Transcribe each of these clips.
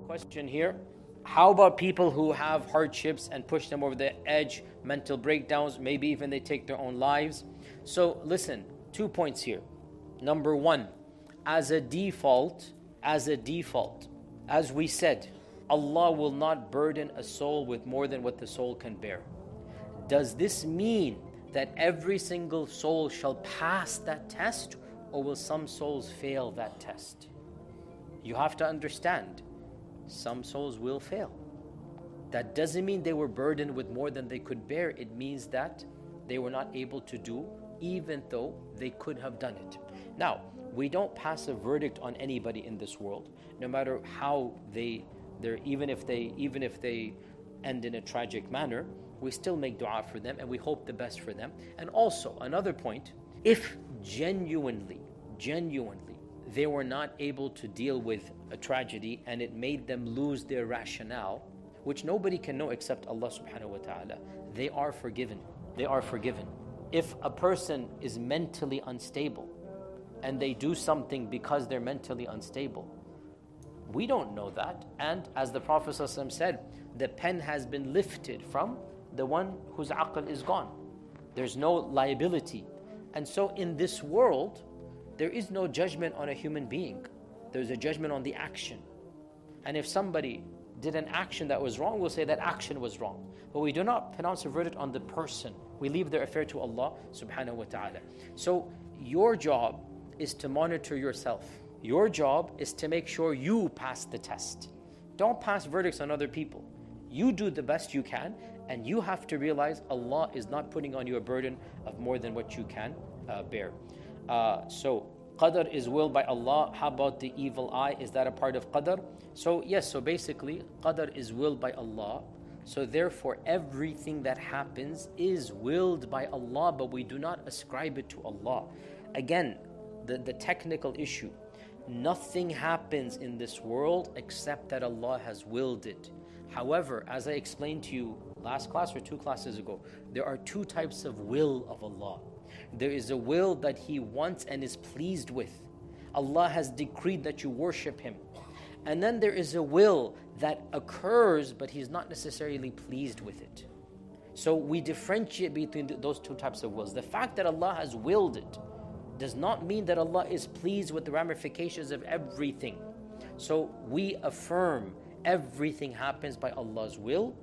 Question here. How about people who have hardships and push them over the edge, mental breakdowns, maybe even they take their own lives? So listen, 2 points here. Number one, as a default, as we said, Allah will not burden a soul with more than what the soul can bear. Does this mean that every single soul shall pass that test, or will some souls fail that test? You have to understand, some souls will fail. That doesn't mean they were burdened with more than they could bear. It means that they were not able to do, even though they could have done it. Now, we don't pass a verdict on anybody in this world, no matter how even if they end in a tragic manner. We still make dua for them and we hope the best for them. And also, another point, if genuinely, they were not able to deal with a tragedy and it made them lose their rationale, which nobody can know except Allah subhanahu wa ta'ala, they are forgiven. They are forgiven. If a person is mentally unstable and they do something because they're mentally unstable, we don't know that. And as the Prophet ﷺ said, the pen has been lifted from the one whose aql is gone. There's no liability. And so in this world, there is no judgment on a human being. There's a judgment on the action. And if somebody did an action that was wrong, we'll say that action was wrong. But we do not pronounce a verdict on the person. We leave their affair to Allah subhanahu wa ta'ala. So your job is to monitor yourself. Your job is to make sure you pass the test. Don't pass verdicts on other people. You do the best you can, and you have to realize Allah is not putting on you a burden of more than what you can bear. So qadr is willed by Allah. How about the evil eye? Is that a part of qadr? So yes, so basically qadr is willed by Allah. So therefore everything that happens is willed by Allah, but we do not ascribe it to Allah. Again, the technical issue, nothing happens in this world except that Allah has willed it. However, as I explained to you last class or 2 classes ago, there are 2 types of will of Allah. There is a will that He wants and is pleased with. Allah has decreed that you worship Him. And then there is a will that occurs, but He's not necessarily pleased with it. So we differentiate between those 2 types of wills. The fact that Allah has willed it does not mean that Allah is pleased with the ramifications of everything. So we affirm everything happens by Allah's will,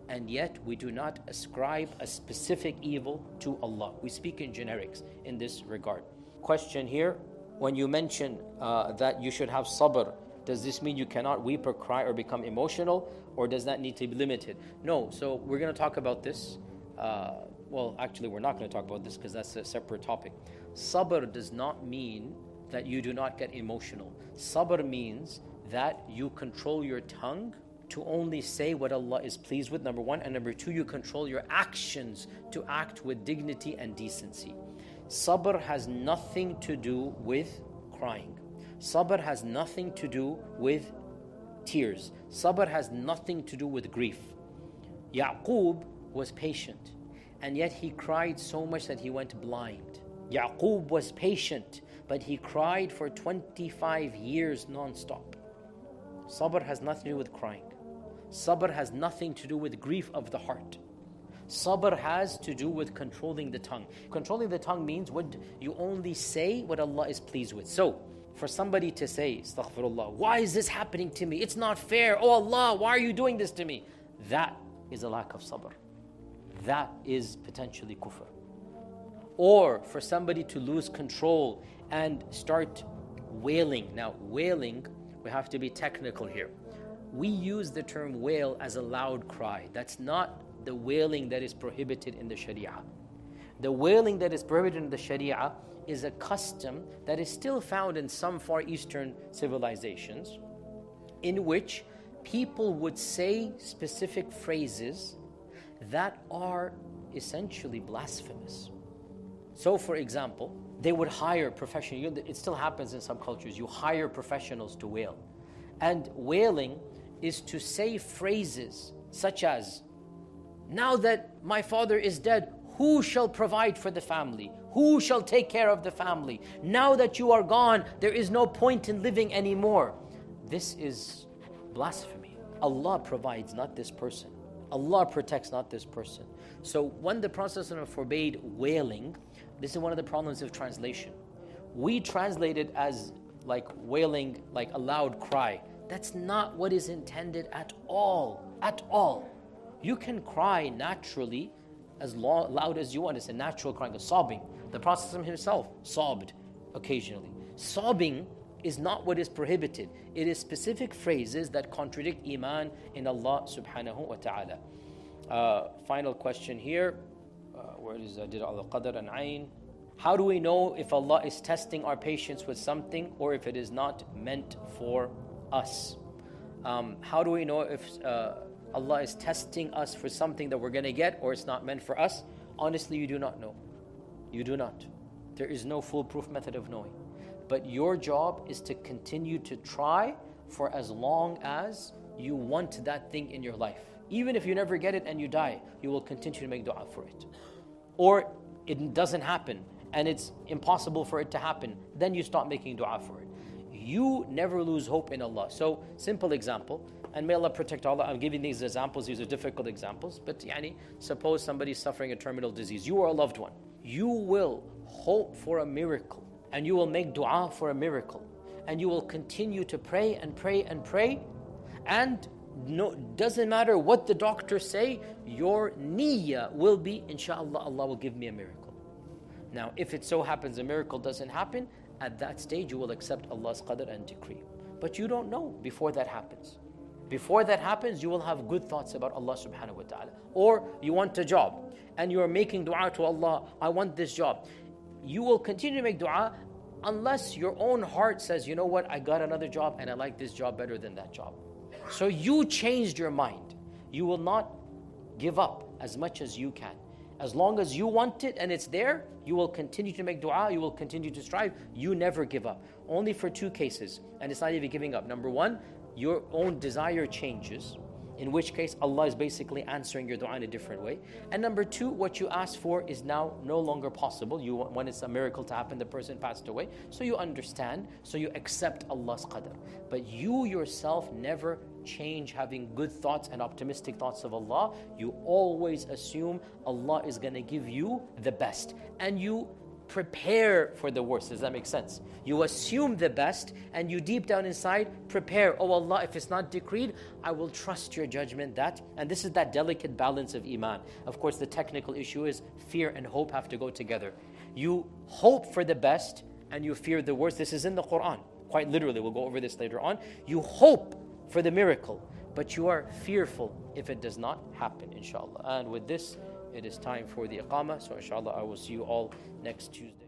and yet we do not ascribe a specific evil to Allah. We speak in generics in this regard. Question here, when you mention that you should have sabr, does this mean you cannot weep or cry or become emotional, or does that need to be limited? No, so we're going to talk about this. Well, actually we're not going to talk about this because that's a separate topic. Sabr does not mean that you do not get emotional. Sabr means that you control your tongue to only say what Allah is pleased with, number one. And number two, you control your actions to act with dignity and decency. Sabr has nothing to do with crying. Sabr has nothing to do with tears. Sabr has nothing to do with grief. Yaqub was patient, and yet he cried so much that he went blind. Yaqub was patient, but he cried for 25 years non-stop. Sabr has nothing to do with crying. Sabr has nothing to do with grief of the heart. Sabr has to do with controlling the tongue. Controlling the tongue means you only say what Allah is pleased with. So, for somebody to say, astaghfirullah, why is this happening to me? It's not fair. Oh Allah, why are you doing this to me? That is a lack of sabr. That is potentially kufr. Or for somebody to lose control and start wailing. Now, wailing, we have to be technical here. We use the term wail as a loud cry. That's not the wailing that is prohibited in the Sharia. The wailing that is prohibited in the Sharia is a custom that is still found in some Far Eastern civilizations, in which people would say specific phrases that are essentially blasphemous. So for example, they would hire professionals. It still happens in some cultures. You hire professionals to wail. And wailing is to say phrases such as, now that my father is dead, who shall provide for the family? Who shall take care of the family? Now that you are gone, there is no point in living anymore. This is blasphemy. Allah provides, not this person. Allah protects, not this person. So when the Prophet forbade wailing, this is one of the problems of translation. We translate it as like wailing, like a loud cry. That's not what is intended at all. At all. You can cry naturally, as loud as you want. It's a natural crying, a sobbing. The Prophet himself sobbed occasionally. Sobbing is not what is prohibited. It is specific phrases that contradict Iman in Allah subhanahu wa ta'ala. Final question here. Where is Did al-Qadr and Ayn? How do we know if Allah is testing our patience with something or if it is not meant for us? How do we know if Allah is testing us for something that we're going to get or it's not meant for us? Honestly, you do not know. You do not. There is no foolproof method of knowing. But your job is to continue to try for as long as you want that thing in your life. Even if you never get it and you die, you will continue to make dua for it. Or it doesn't happen and it's impossible for it to happen, then you stop making dua for it. You never lose hope in Allah. So, simple example, and may Allah protect Allah. I'm giving these examples, these are difficult examples, but suppose somebody's suffering a terminal disease. You are a loved one. You will hope for a miracle, and you will make dua for a miracle, and you will continue to pray and pray and pray, and doesn't matter what the doctors say, your niyyah will be, inshallah, Allah will give me a miracle. Now, if it so happens a miracle doesn't happen, at that stage you will accept Allah's qadr and decree. But you don't know before that happens. Before that happens, you will have good thoughts about Allah subhanahu wa ta'ala. Or you want a job, and you are making dua to Allah, I want this job. You will continue to make dua unless your own heart says, you know what, I got another job and I like this job better than that job. So you changed your mind. You will not give up as much as you can. As long as you want it and it's there, you will continue to make dua, you will continue to strive. You never give up. Only for two cases, and it's not even giving up. Number one, your own desire changes, in which case Allah is basically answering your dua in a different way. And number two, what you asked for is now no longer possible. You want it's a miracle to happen, the person passed away. So you understand, so you accept Allah's qadr. But you yourself never change having good thoughts and optimistic thoughts of Allah. You always assume Allah is going to give you the best. And you prepare for the worst. Does that make sense? You assume the best and you deep down inside prepare. Oh Allah, if it's not decreed, I will trust your judgment that. And this is that delicate balance of Iman. Of course, the technical issue is fear and hope have to go together. You hope for the best and you fear the worst. This is in the Qur'an. Quite literally, we'll go over this later on. You hope for the miracle, but you are fearful if it does not happen, inshallah. And with this, it is time for the iqamah. So inshallah, I will see you all next Tuesday.